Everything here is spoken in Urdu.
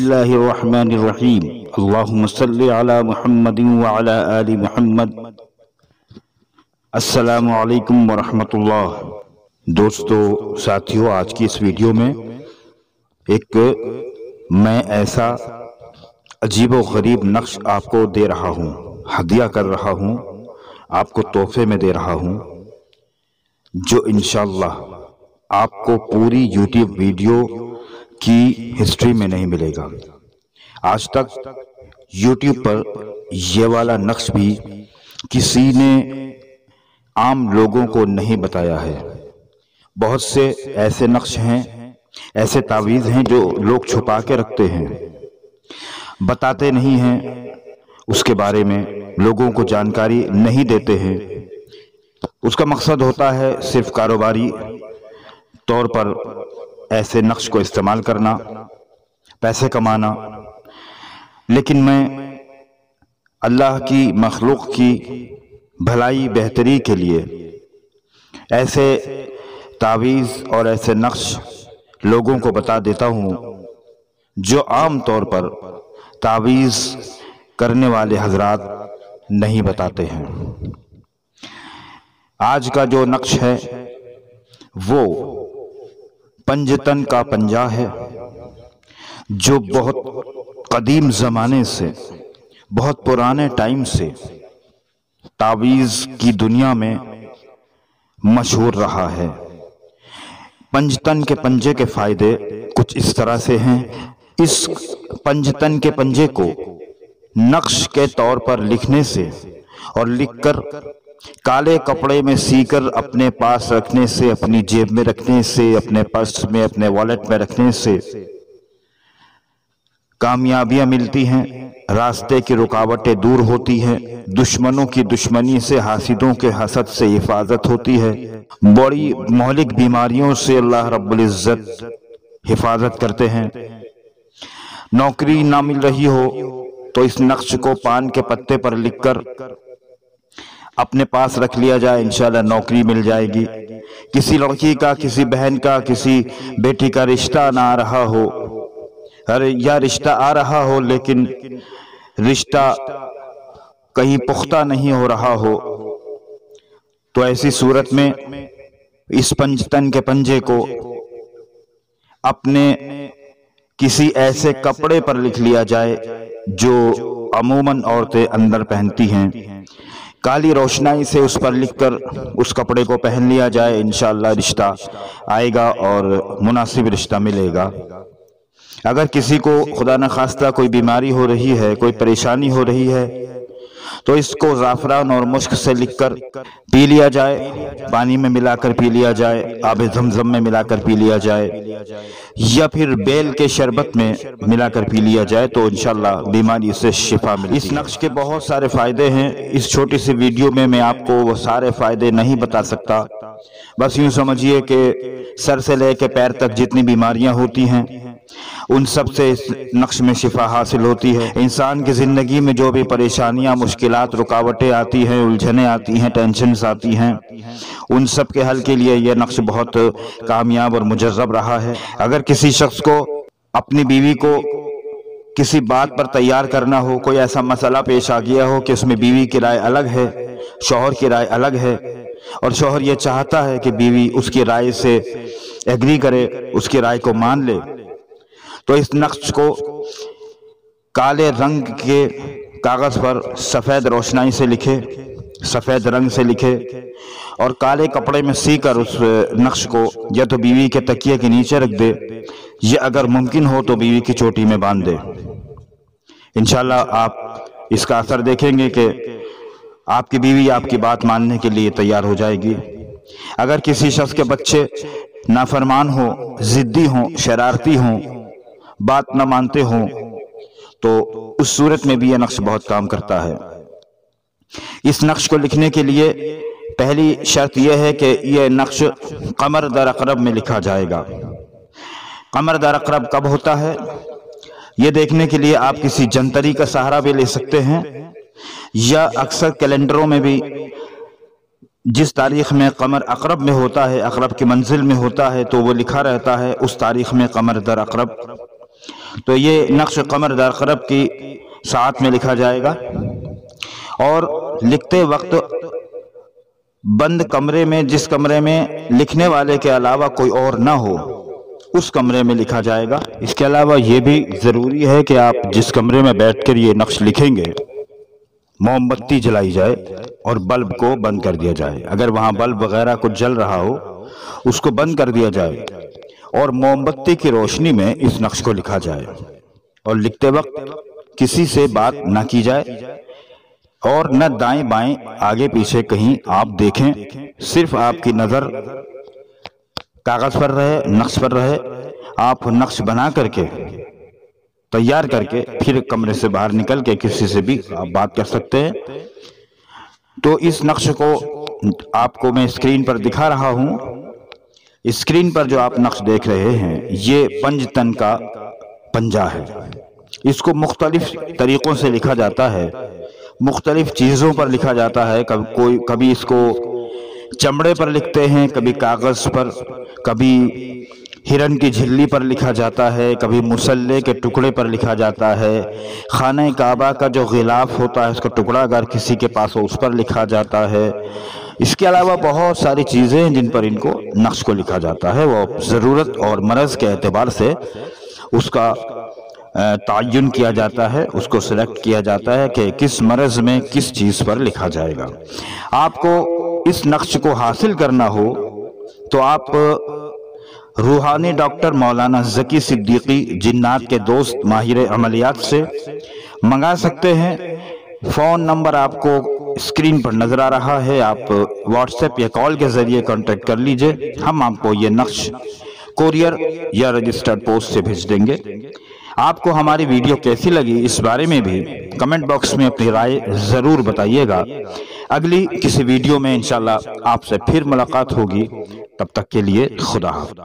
اللہ الرحمن الرحیم اللہم صلی علی محمد وعلی آل محمد۔ السلام علیکم ورحمۃ اللہ۔ دوستو ساتھیو، آج کی اس ویڈیو میں میں ایسا عجیب و غریب نقش آپ کو دے رہا ہوں، ہدیہ کر رہا ہوں، آپ کو تحفے میں دے رہا ہوں، جو انشاءاللہ آپ کو پوری یوٹیوب ویڈیو کی ہسٹری میں نہیں ملے گا۔ آج تک یوٹیوب پر یہ والا نقش بھی کسی نے عام لوگوں کو نہیں بتایا ہے۔ بہت سے ایسے نقش ہیں، ایسے تعویذ ہیں جو لوگ چھپا کے رکھتے ہیں، بتاتے نہیں ہیں، اس کے بارے میں لوگوں کو جانکاری نہیں دیتے ہیں۔ اس کا مقصد ہوتا ہے صرف کاروباری طور پر ایسے نقش کو استعمال کرنا، پیسے کمانا۔ لیکن میں اللہ کی مخلوق کی بھلائی بہتری کے لیے ایسے تعویذ اور ایسے نقش لوگوں کو بتا دیتا ہوں جو عام طور پر تعویذ کرنے والے حضرات نہیں بتاتے ہیں۔ آج کا جو نقش ہے وہ پنجتن کا پنجہ ہے، جو بہت قدیم زمانے سے، بہت پرانے ٹائم سے تعویذ کی دنیا میں مشہور رہا ہے۔ پنجتن کے پنجے کے فائدے کچھ اس طرح سے ہیں۔ اس پنجتن کے پنجے کو نقش کے طور پر لکھنے سے اور لکھ کر کالے کپڑے میں سی کر اپنے پاس رکھنے سے، اپنی جیب میں رکھنے سے، اپنے پرس میں، اپنے والیٹ میں رکھنے سے کامیابیاں ملتی ہیں، راستے کی رکاوٹیں دور ہوتی ہیں، دشمنوں کی دشمنی سے، حاسدوں کے حسد سے حفاظت ہوتی ہے، بڑی مہلک بیماریوں سے اللہ رب العزت حفاظت کرتے ہیں۔ نوکری نہ مل رہی ہو تو اس نقش کو پان کے پتے پر لکھ کر اپنے پاس رکھ لیا جائے، انشاءاللہ نوکری مل جائے گی۔ کسی لڑکی کا، کسی بہن کا، کسی بیٹی کا رشتہ نہ آ رہا ہو، یا رشتہ آ رہا ہو لیکن رشتہ کہیں پختہ نہیں ہو رہا ہو، تو ایسی صورت میں اس پنجتن کے پنجے کو اپنے کسی ایسے کپڑے پر لکھ لیا جائے جو عموماً عورتیں اندر پہنتی ہیں۔ کالی روشنائی سے اس پر لکھ کر اس کپڑے کو پہن لیا جائے، انشاءاللہ رشتہ آئے گا اور مناسب رشتہ ملے گا۔ اگر کسی کو خدا نخواستہ کوئی بیماری ہو رہی ہے، کوئی پریشانی ہو رہی ہے، تو اس کو زعفران اور مشک سے لکھ کر پی لیا جائے، پانی میں ملا کر پی لیا جائے، آب زمزم میں ملا کر پی لیا جائے، یا پھر بیل کے شربت میں ملا کر پی لیا جائے، تو انشاءاللہ بیماری سے شفا ملے۔ اس نقش کے بہت سارے فائدے ہیں، اس چھوٹی سی ویڈیو میں میں آپ کو وہ سارے فائدے نہیں بتا سکتا۔ بس یوں سمجھیے کہ سر سے لے کے پیر تک جتنی بیماریاں ہوتی ہیں ان سب سے اس نقش میں شفا حاصل ہوتی ہے۔ انسان کی زندگی میں جو بھی پریشانیاں، مشکلات، رکاوٹیں آتی ہیں، الجھنیں آتی ہیں، ٹینشنز آتی ہیں، ان سب کے حل کے لیے یہ نقش بہت کامیاب اور مجرب رہا ہے۔ اگر کسی شخص کو اپنی بیوی کو کسی بات پر تیار کرنا ہو، کوئی ایسا مسئلہ پیش آ گیا ہو کہ اس میں بیوی کی رائے الگ ہے، شوہر کی رائے الگ ہے، اور شوہر یہ چاہتا ہے کہ بیوی اس کی رائے سے ایگری کرے، اس کی رائے کو مان لے، تو اس نقش کو کالے رنگ کے کاغذ پر سفید روشنائی سے لکھے، سفید رنگ سے لکھے، اور کالے کپڑے میں سی کر اس نقش کو یا تو بیوی کے تکیے کے نیچے رکھ دے، یا اگر ممکن ہو تو بیوی کی چوٹی میں باندھ دے۔ انشاءاللہ آپ اس کا اثر دیکھیں گے کہ آپ کی بیوی آپ کی بات ماننے کے لیے تیار ہو جائے گی۔ اگر کسی شخص کے بچے نافرمان ہوں، ضدی ہوں، شرارتی ہوں، بات نہ مانتے ہوں، تو اس صورت میں بھی یہ نقش بہت کام کرتا ہے۔ اس نقش کو لکھنے کے لیے پہلی شرط یہ ہے کہ یہ نقش قمر در عقرب میں لکھا جائے گا۔ قمر در عقرب کب ہوتا ہے یہ دیکھنے کے لیے آپ کسی جنتری کا سہارا بھی لے سکتے ہیں، یا اکثر کیلنڈروں میں بھی جس تاریخ میں قمر عقرب میں ہوتا ہے، عقرب کی منزل میں ہوتا ہے، تو وہ لکھا رہتا ہے اس تاریخ میں قمر در عقرب۔ تو یہ نقش قمر دار قرب کی ساعت میں لکھا جائے گا، اور لکھتے وقت بند کمرے میں، جس کمرے میں لکھنے والے کے علاوہ کوئی اور نہ ہو اس کمرے میں لکھا جائے گا۔ اس کے علاوہ یہ بھی ضروری ہے کہ آپ جس کمرے میں بیٹھ کر یہ نقش لکھیں گے موم بتی جلائی جائے اور بلب کو بند کر دیا جائے۔ اگر وہاں بلب وغیرہ کچھ جل رہا ہو اس کو بند کر دیا جائے اور موم بتی کی روشنی میں اس نقش کو لکھا جائے، اور لکھتے وقت کسی سے بات نہ کی جائے اور نہ دائیں بائیں آگے پیچھے کہیں آپ دیکھیں، صرف آپ کی نظر کاغذ پر رہے، نقش پر رہے۔ آپ نقش بنا کر کے تیار کر کے پھر کمرے سے باہر نکل کے کسی سے بھی آپ بات کر سکتے ہیں۔ تو اس نقش کو آپ کو میں اسکرین پر دکھا رہا ہوں۔ اسکرین پر جو آپ نقش دیکھ رہے ہیں یہ پنج تن کا پنجہ ہے۔ اس کو مختلف طریقوں سے لکھا جاتا ہے، مختلف چیزوں پر لکھا جاتا ہے۔ کبھی اس کو چمڑے پر لکھتے ہیں، کبھی کاغذ پر، کبھی ہرن کی جھلی پر لکھا جاتا ہے، کبھی مسلح کے ٹکڑے پر لکھا جاتا ہے، خانہ کعبہ کا جو غلاف ہوتا ہے اس کا ٹکڑا اگر کسی کے پاس ہو اس پر لکھا جاتا ہے۔ اس کے علاوہ بہت ساری چیزیں ہیں جن پر ان کو نقش کو لکھا جاتا ہے۔ وہ ضرورت اور مرض کے اعتبار سے اس کا تعین کیا جاتا ہے، اس کو سلیکٹ کیا جاتا ہے کہ کس مرض میں کس چیز پر لکھا جائے گا۔ آپ کو اس نقش کو حاصل کرنا ہو تو آپ روحانی ڈاکٹر مولانا ذکی صدیقی جنات کے دوست ماہر عملیات سے منگا سکتے ہیں۔ فون نمبر آپ کو اسکرین پر نظر آ رہا ہے، آپ واٹس ایپ یا کال کے ذریعے کانٹیکٹ کر لیجئے، ہم آپ کو یہ نقش کوریئر یا رجسٹرڈ پوسٹ سے بھیج دیں گے۔ آپ کو ہماری ویڈیو کیسی لگی اس بارے میں بھی کمنٹ باکس میں اپنی رائے ضرور بتائیے گا۔ اگلی کسی ویڈیو میں انشاءاللہ آپ سے پھر ملاقات ہوگی، تب تک کے لیے خدا حافظ۔